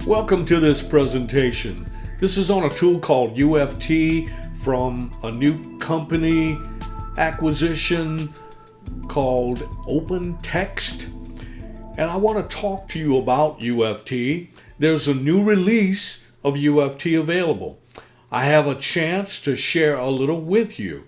Welcome to this presentation. This is on a tool called UFT from a new company acquisition called OpenText. And I want to talk to you about UFT. There's a new release of UFT available. I have a chance to share a little with you.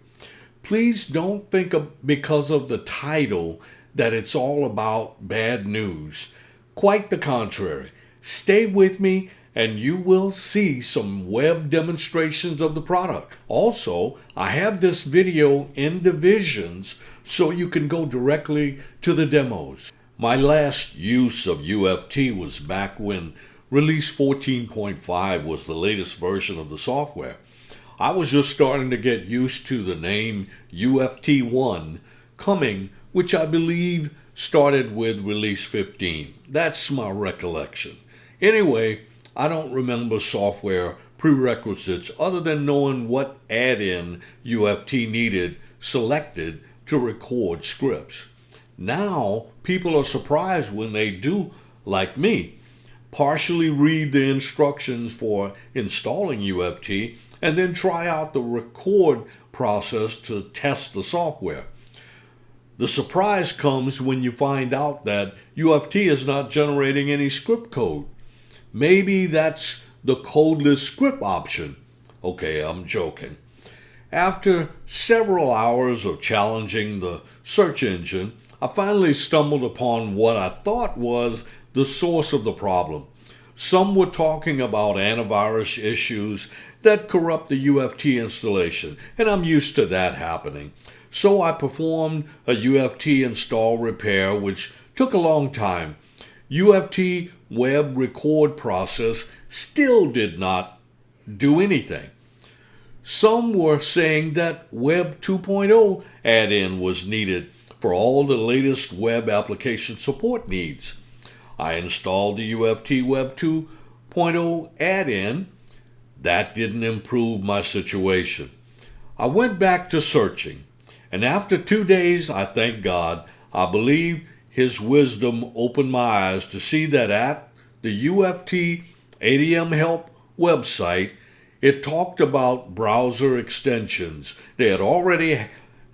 Please don't think because of the title that it's all about bad news. Quite the contrary. Stay with me and you will see some web demonstrations of the product. Also, I have this video in divisions so you can go directly to the demos. My last use of UFT was back when release 14.5 was the latest version of the software. I was just starting to get used to the name UFT1 coming, which I believe started with release 15. That's my recollection. Anyway, I don't remember software prerequisites other than knowing what add-in UFT needed selected to record scripts. Now, people are surprised when they do, like me, partially read the instructions for installing UFT and then try out the record process to test the software. The surprise comes when you find out that UFT is not generating any script code. Maybe that's the codeless script option. Okay, I'm joking. After several hours of challenging the search engine, I finally stumbled upon what I thought was the source of the problem. Some were talking about antivirus issues that corrupt the UFT installation, and I'm used to that happening. So I performed a UFT install repair, which took a long time. UFT Web record process still did not do anything. Some were saying that Web 2.0 add-in was needed for all the latest web application support needs. I installed the UFT Web 2.0 add-in. That didn't improve my situation. I went back to searching, and after 2 days, I thank God, I believe His wisdom opened my eyes to see that at the UFT ADM Help website, it talked about browser extensions. They had already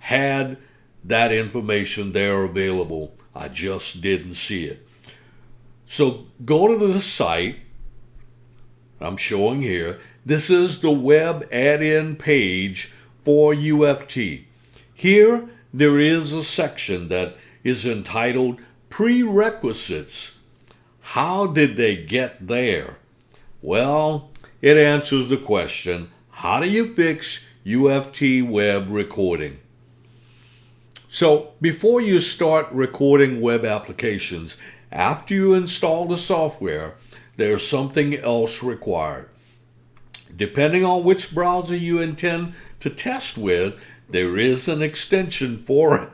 had that information there available. I just didn't see it. So go to the site I'm showing here. This is the web add-in page for UFT. Here there is a section that is entitled Prerequisites. How did they get there? Well, it answers the question, how do you fix UFT web recording? So before you start recording web applications, after you install the software, there's something else required. Depending on which browser you intend to test with, there is an extension for it.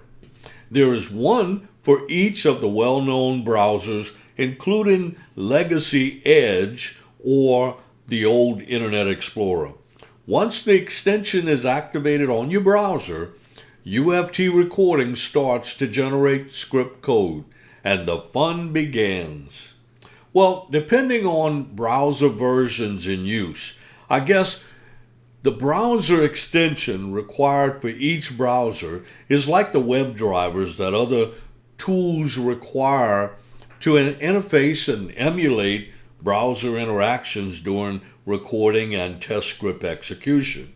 There is one for each of the well-known browsers, including Legacy Edge or the old Internet Explorer. Once the extension is activated on your browser, UFT recording starts to generate script code, and the fun begins. Well, depending on browser versions in use, I guess the browser extension required for each browser is like the web drivers that other tools require to interface and emulate browser interactions during recording and test script execution.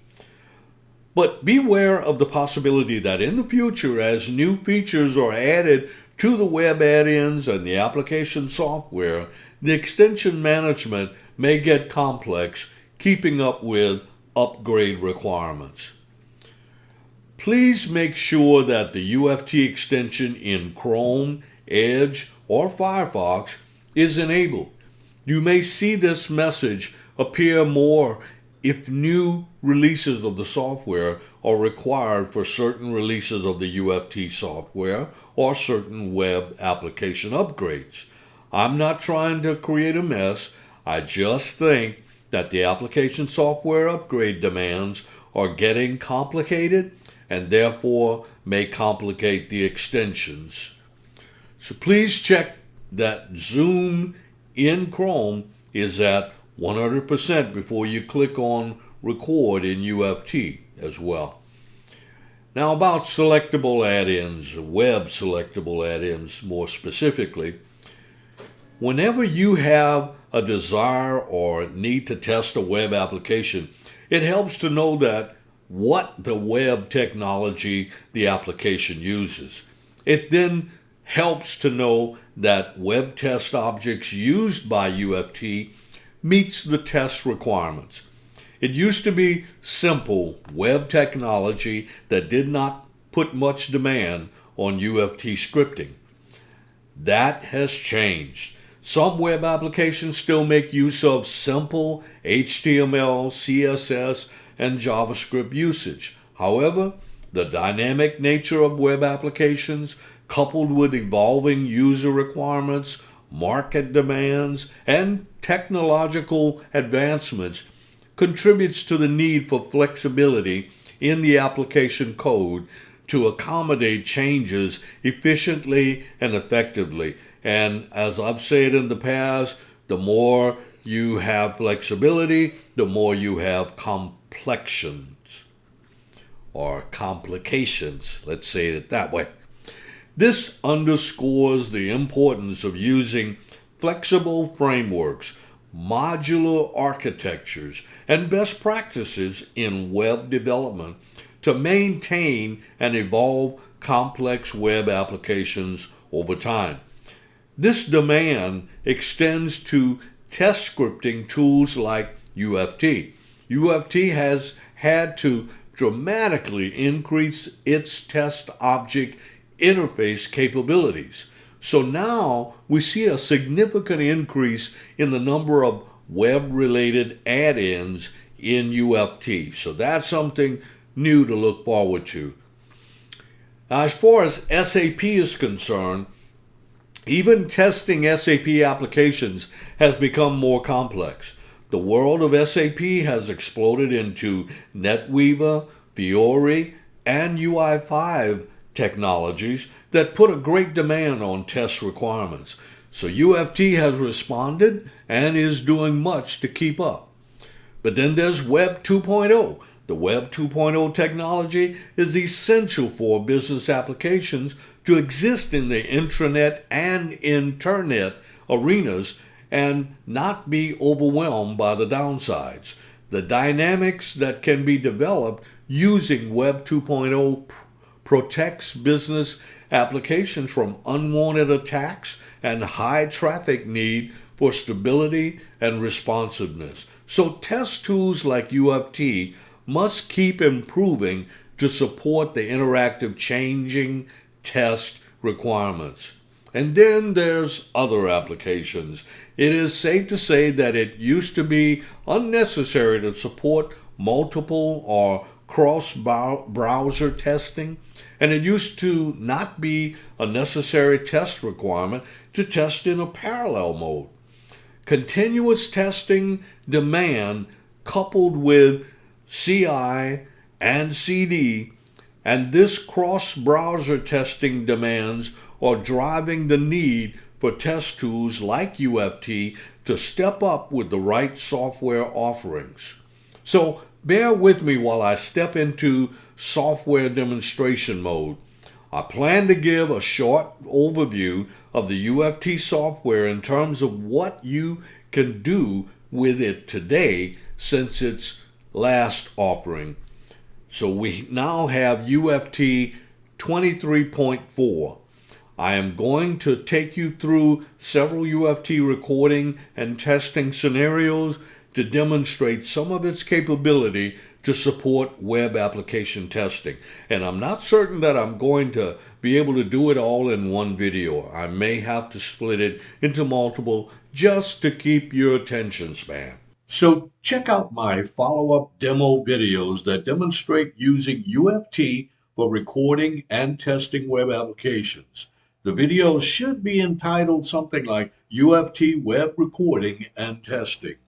But beware of the possibility that in the future, as new features are added to the web add-ins and the application software, the extension management may get complex, keeping up with upgrade requirements. Please make sure that the UFT extension in Chrome, Edge, or Firefox is enabled. You may see this message appear more if new releases of the software are required for certain releases of the UFT software or certain web application upgrades. I'm not trying to create a mess. I just think that the application software upgrade demands are getting complicated and therefore may complicate the extensions. So please check that Zoom in Chrome is at 100% before you click on record in UFT as well. Now about selectable add-ins, web selectable add-ins more specifically. Whenever you have a desire or need to test a web application, it helps to know that what the web technology the application uses. It then helps to know that web test objects used by UFT meets the test requirements. It used to be simple web technology that did not put much demand on UFT scripting. That has changed. Some web applications still make use of simple HTML, CSS, and JavaScript usage. However, the dynamic nature of web applications, coupled with evolving user requirements, market demands, and technological advancements, contributes to the need for flexibility in the application code to accommodate changes efficiently and effectively. And as I've said in the past, the more you have flexibility, the more you have complexions or complications. Let's say it that way. This underscores the importance of using flexible frameworks, modular architectures, and best practices in web development to maintain and evolve complex web applications over time. This demand extends to test scripting tools like UFT. UFT has had to dramatically increase its test object interface capabilities. So now we see a significant increase in the number of web-related add-ins in UFT. So that's something new to look forward to. Now, as far as SAP is concerned, even testing SAP applications has become more complex. The world of SAP has exploded into NetWeaver, Fiori, and UI5 technologies that put a great demand on test requirements. So UFT has responded and is doing much to keep up. But then there's Web 2.0. The Web 2.0 technology is essential for business applications to exist in the intranet and internet arenas and not be overwhelmed by the downsides. The dynamics that can be developed using Web 2.0 protects business applications from unwanted attacks and high traffic need for stability and responsiveness. So test tools like UFT must keep improving to support the interactive changing test requirements. And then there's other applications. It is safe to say that it used to be unnecessary to support multiple or cross-browser testing, and it used to not be a necessary test requirement to test in a parallel mode. Continuous testing demand coupled with CI and CD and this cross-browser testing demands are driving the need for test tools like UFT to step up with the right software offerings. So bear with me while I step into software demonstration mode. I plan to give a short overview of the UFT software in terms of what you can do with it today since its last offering. So we now have UFT 23.4. I am going to take you through several UFT recording and testing scenarios to demonstrate some of its capability to support web application testing. And I'm not certain that I'm going to be able to do it all in one video. I may have to split it into multiple just to keep your attention span. So check out my follow-up demo videos that demonstrate using UFT for recording and testing web applications. The videos should be entitled something like UFT Web Recording and Testing.